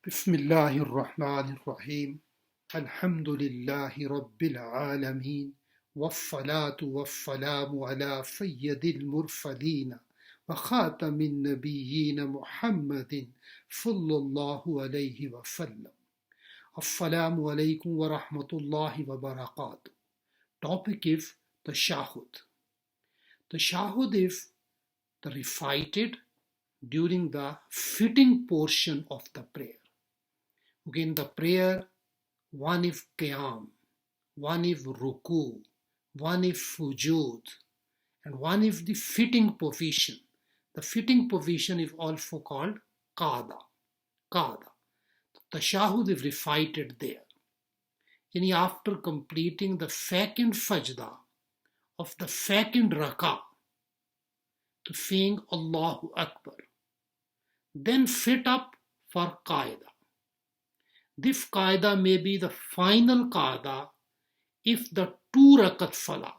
بسم الله الرحمن الرحيم الحمد لله رب العالمين والصلاة والسلام على سيد المرسلين وخاتم النبيين محمد صلى الله عليه وسلم. Assalamu alaikum wa rahmatullahi wa barakatuh. Topic is Tashahud. Tashahud is the recited during the sitting portion of the prayer. Again, the prayer, one is qiyam, one is ruku, one is sujood, and one is the sitting position. The sitting position is also called qada. Qada. Tashahud is recited there. Yani after completing the second sajda of the second rakah, to saying Allahu Akbar, then sit up for qaida. This qaida may be the final qaida if the 2 rakat salah.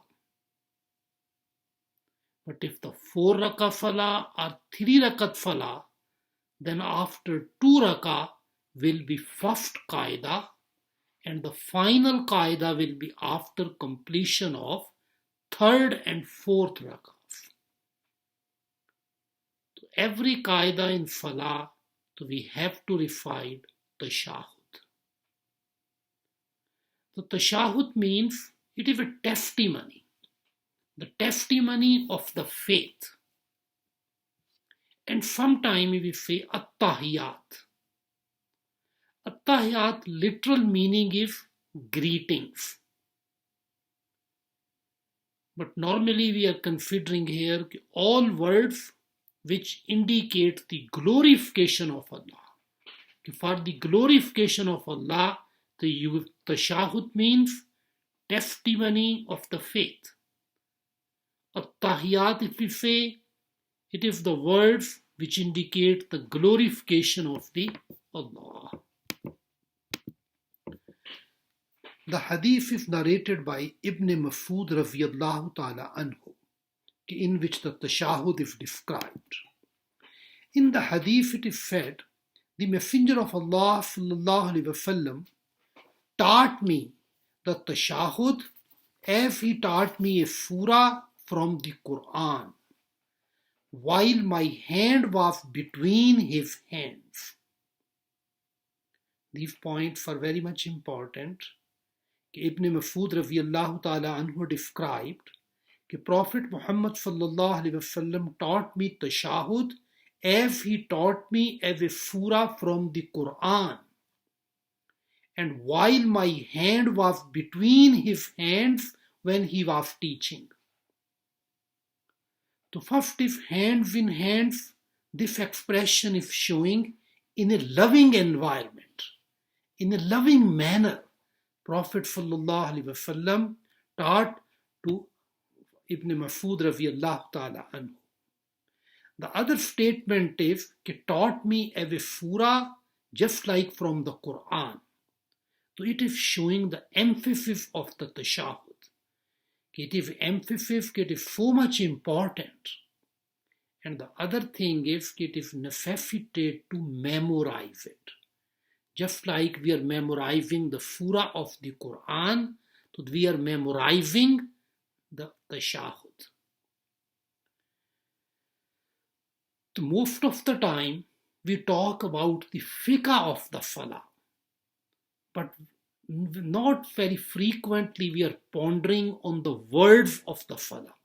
But if the 4 rakat salah or 3 rakat salah, then after 2 rakah will be first qaida, and the final qaida will be after completion of 3rd and 4th rakahs. So every qaida in salah, so we have to recite tashahud. So tashahud means it is a testimony, the testimony of the faith. And sometimes we say at-tahiyat. At-tahiyat literal meaning is greetings. But normally we are considering here all words which indicate the glorification of Allah. For the glorification of Allah, the tashahud means testimony of the faith. At-tahiyat, if we say, it is the words which indicate the glorification of the Allah. The hadith is narrated by Ibn Masud radiyallahu ta'ala anhu, in which the tashahud is described. In the hadith it is said, the Messenger of Allah sallallahu alaihi wasallam taught me the tashahud as he taught me a surah from the Quran, while my hand was between his hands. These points are very much important. Ibn Masud radiyallahu ta'ala anhu described that Prophet Muhammad sallallahu alaihi wasallam taught me tashahud as he taught me as a surah from the Quran, and while my hand was between his hands when he was teaching. So first, if hands in hands, this expression is showing in a loving environment, in a loving manner. Prophet sallallahu alaihi wasallam taught to Ibn Masud radiyallahu ta'ala anhu. The other statement is, he taught me as a surah just like from the Quran. So it is showing the emphasis of the tashahud. It is emphasis, it is so much important. And the other thing is, it is necessitated to memorize it. Just like we are memorizing the surah of the Quran, so we are memorizing the tashahud. Most of the time, we talk about the fiqh of the salah. But not very frequently we are pondering on the words of the salah.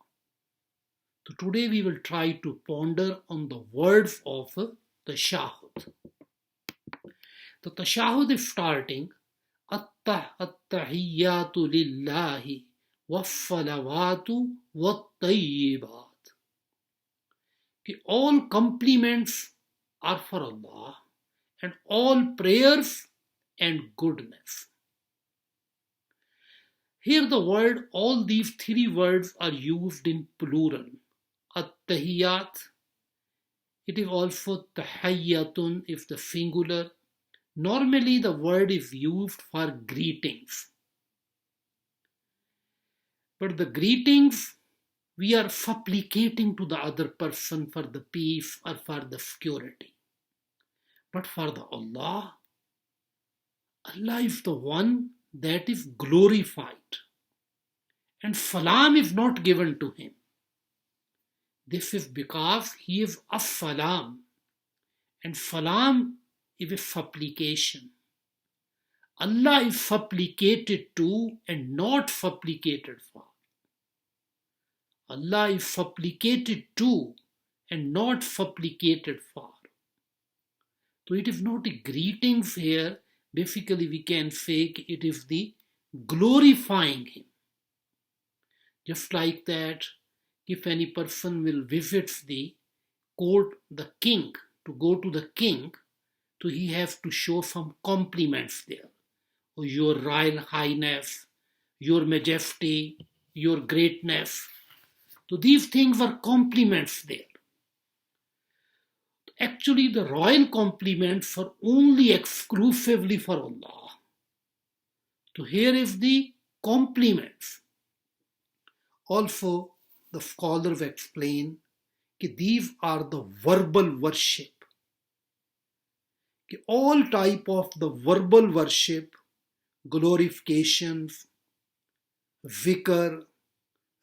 So today we will try to ponder on the words of the tashahud. The tashahud is starting at-tahiyyatu lillahi was-salawatu wat-tayyibat. All compliments are for Allah, and all prayers and goodness. Here the word, all these 3 words are used in plural. At-tahiyyat, it is also tahiyyatun if the singular. Normally the word is used for greetings. But the greetings, we are supplicating to the other person for the peace or for the security. But for the Allah, Allah is the one that is glorified, and salam is not given to him. This is because he is as-salam, and salam is a supplication. Allah is supplicated to and not supplicated for. Allah is supplicated to and not supplicated for. So it is not a greetings here. Basically we can say it is the glorifying him. Just like that, if any person will visit the court, the king, to go to the king, so he has to show some compliments there. Oh, your royal highness, your majesty, your greatness. So these things are compliments there. Actually, the royal compliments are only exclusively for Allah. So here is the compliments. Also, the scholars explain that these are the verbal worship. All type of the verbal worship, glorifications, zikr,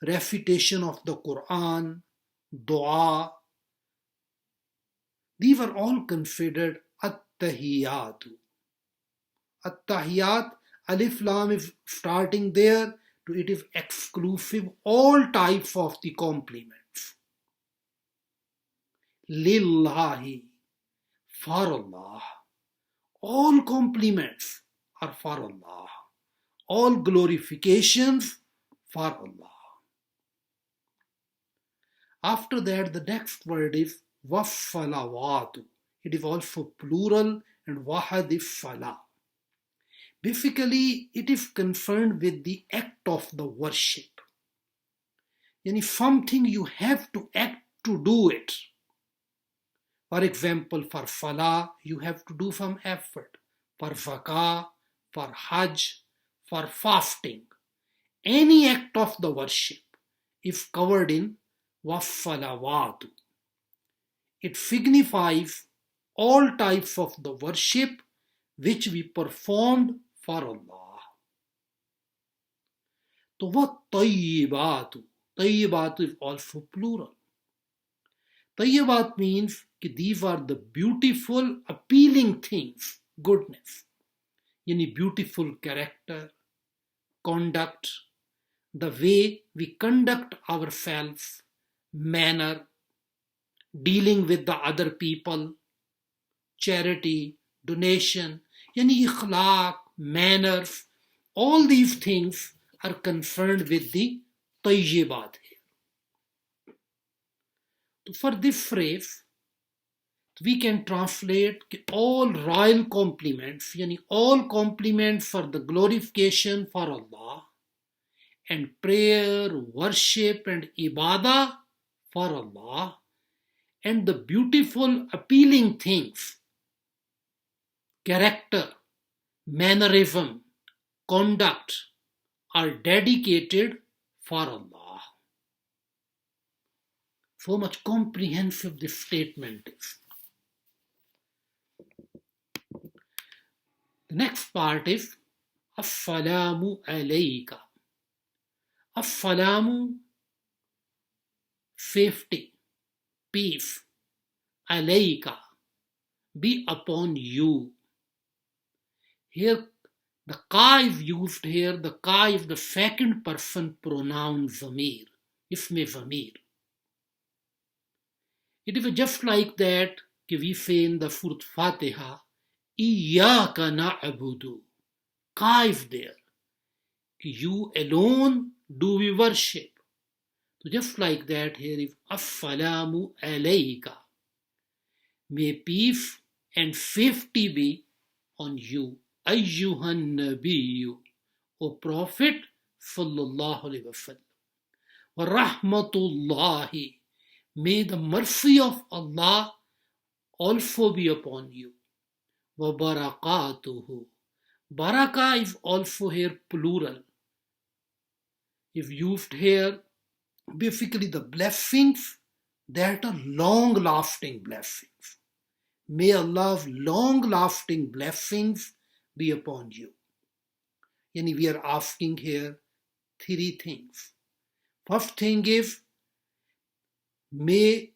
recitation of the Quran, dua, these are all considered at-tahiyyat. At-tahiyyat, alif lam is starting there, so it is exclusive all types of the compliments. Lillahi, for Allah. All compliments are for Allah. All glorifications for Allah. After that, the next word is wasalawatu. It is also plural, and wahad is salah. Basically, it is concerned with the act of the worship. Yani something you have to act to do it. For example, for salah, you have to do some effort. For zakah, for hajj, for fasting. Any act of the worship is covered in wasalawatu. It signifies all types of the worship which we performed for Allah. So what tayyibatu? Tayyibatu is also plural. Tayyibat means that these are the beautiful, appealing things, goodness. Yani beautiful character, conduct, the way we conduct ourselves, manner, dealing with the other people, charity, donation, yani ikhlaq, manners, all these things are concerned with the tayyibat here. For this phrase, we can translate all royal compliments, yani all compliments for the glorification for Allah, and prayer, worship and ibadah for Allah, and the beautiful, appealing things, character, mannerism, conduct, are dedicated for Allah. So much comprehensive this statement is. The next part is As-salamu alayka. As-salamu, safety, peace, alayka, be upon you. Here the ka is used here. The ka is the second person pronoun zamir, isme zamir. It is just like that we say in the Surah Fatiha, Iyyaka na'budu. Ka is there. You alone do we worship. So just like that, here is As-salamu alayka. May peace and safety be on you. Ayyuhan Nabiyyu, O Prophet sallallahu alayhi wa sallam. Wa rahmatullahi, may the mercy of Allah also be upon you. Wa barakatuhu. Baraka is also here plural. If used here, basically the blessings that are long-lasting blessings. May Allah's long-lasting blessings be upon you. Yani we are asking here three things. First thing is, may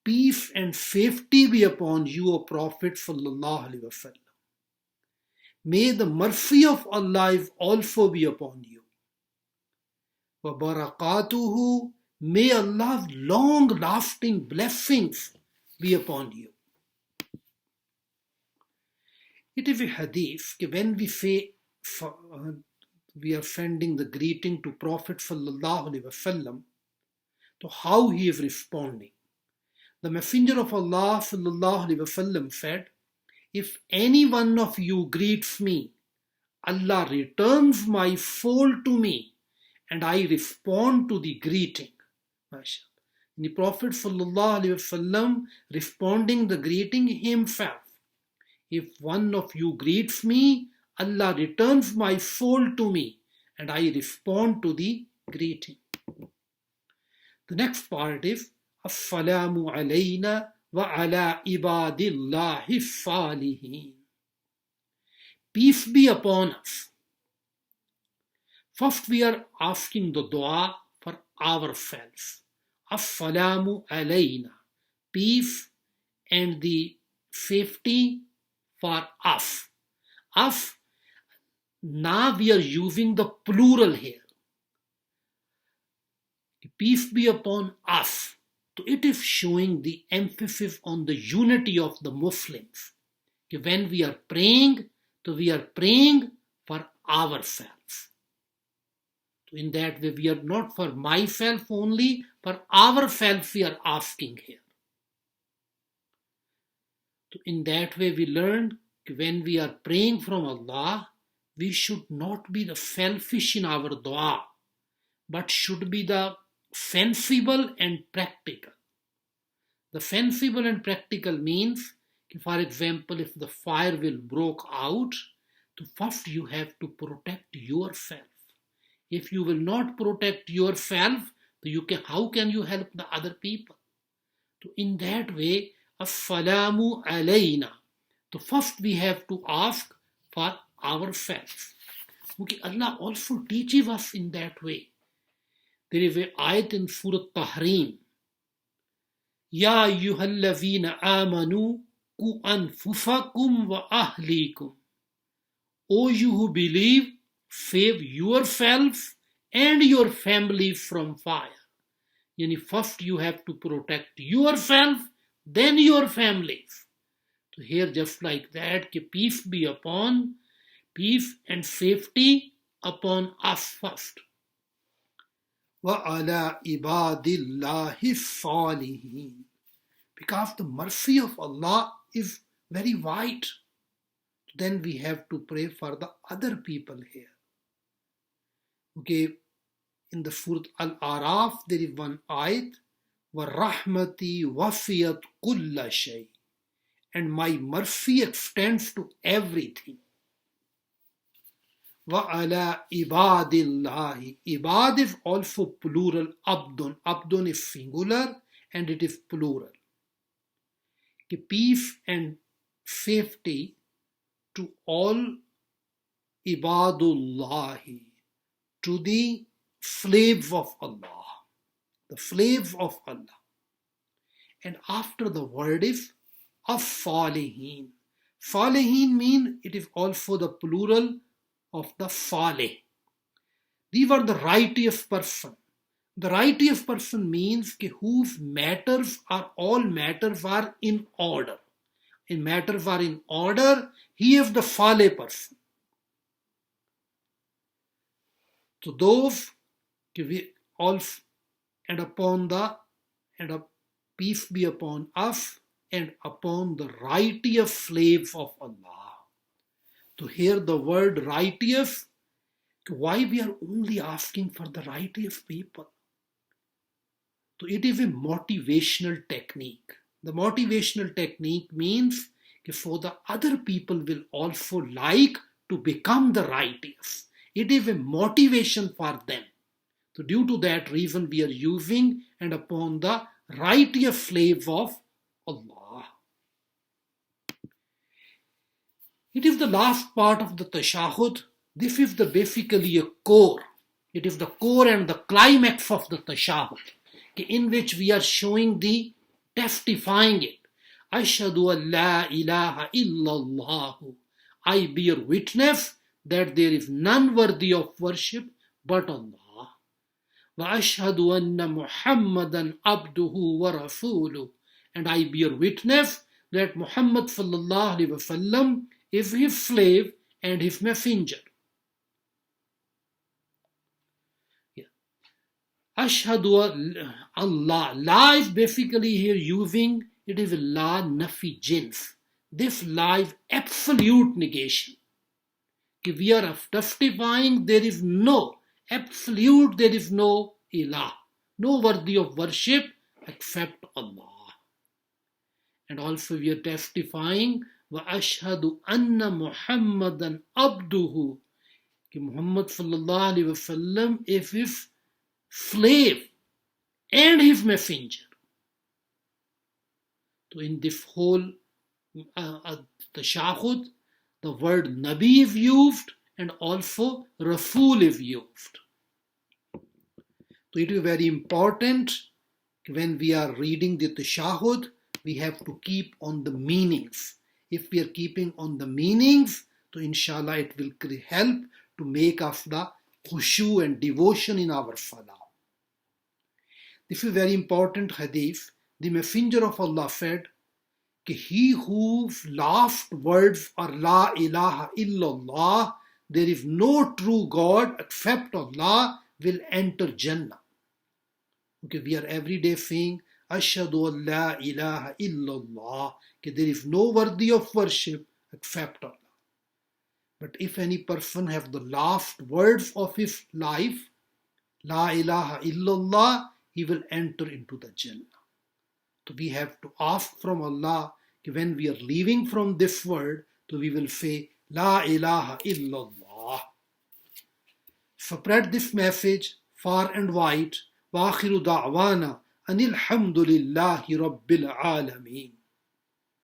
peace and safety be upon you, O Prophet sallallahu alaihi wasallam. May the mercy of Allah also be upon you. Wa barakatuhu, may Allah's long-lasting blessings be upon you. It is a hadith that when we say we are sending the greeting to Prophet sallallahu alaihi wasallam, to how he is responding. The Messenger of Allah sallallahu alaihi wasallam said, if any one of you greets me, Allah returns my soul to me and I respond to the greeting. The Prophet sallallahu alaihi wasallam responding the greeting himself. If one of you greets me, Allah returns my soul to me and I respond to the greeting. The next part is As-salamu alayna wa ala ibadillahi salihin. Peace be upon us. First we are asking the dua for ourselves. As-salamu alayna. Peace and the safety for us. Us, now we are using the plural here. Peace be upon us. So it is showing the emphasis on the unity of the Muslims. When we are praying, so we are praying for ourselves. So in that way, we are not for myself only, for ourselves we are asking here. So in that way, we learn when we are praying from Allah, we should not be the selfish in our dua, but should be the sensible and practical. The sensible and practical means, for example, if the fire will break out, so first you have to protect yourself. If you will not protect yourself, so how can you help the other people? So in that way, As-salamu alayna. So first we have to ask for ourselves. Okay, Allah also teaches us in that way. There is an ayat in Surah Tahrim. Ya ayyuhalladhina amanu ku anfusakum wa ahlikum. O you who believe, save yourselves and your families from fire. Yani first you have to protect yourself, then your families. So here just like that, peace be upon, peace and safety upon us first. وَعَلَى عِبَادِ اللَّهِ الصَّالِحِينَ. Because the mercy of Allah is very wide. Then we have to pray for the other people here. Okay, in the Surah Al-Araf, there is one ayat, وَرَحْمَتِي وَفِيَتْ كُلَّ شَيْءٍ. And my mercy extends to everything. وَعَلَى عِبَادِ اللَّهِ. Ibad is also plural. Abdun. Abdun is singular and it is plural. Peace and safety to all ibadullahi, to the slaves of Allah. The slaves of Allah. And after the word is as-salihin. Salihin mean it is also the plural of the salih. These are the righteous person. The righteous person means whose matters are all matters are in order. In matters are in order, he is the salih person. So those all and upon the and a peace be upon us and upon the righteous slaves of Allah. To hear the word righteous, why we are only asking for the righteous people? So it is a motivational technique. The motivational technique means so the other people will also like to become the righteous. It is a motivation for them. So due to that reason we are using and upon the righteous slaves of Allah. It is the last part of the Tashahud. This is basically a core. It is the core and the climax of the Tashahud, in which we are showing the testifying it. Ashhadu an la ilaha illallah. I bear witness that there is none worthy of worship but Allah. Wa ashhadu anna Muhammadan abduhu wa rasuluh. And I bear witness that Muhammad sallallahu alaihi wasallam is his slave and his messenger. Ashhadu Allah. La is basically here using, it is la nafi jins. This la is absolute negation. We are testifying there is no absolute, there is no ilah, no worthy of worship except Allah. And also we are testifying wa ashhadu anna Muhammadan abduhu. Muhammad sallallahu alaihi wasallam is his slave and his messenger. So in this whole Tashahud, the word Nabi is used and also Rasul is used. So it is very important when we are reading the Tashahud, we have to keep on the meanings. If we are keeping on the meanings, so inshallah it will help to make us the khushu and devotion in our salah. This is very important hadith. The Messenger of Allah said, he whose last words are La ilaha illallah, there is no true God except Allah, will enter Jannah. Okay, we are every day saying, Ashhadu an la ilaha illallah, okay, there is no worthy of worship except Allah. But if any person have the last words of his life, La ilaha illallah, he will enter into the Jannah. So we have to ask from Allah, when we are leaving from this world, so we will say, La ilaha illallah. Spread this message far and wide. Wa akhiru da'wana anil hamdulillahi rabbil alameen.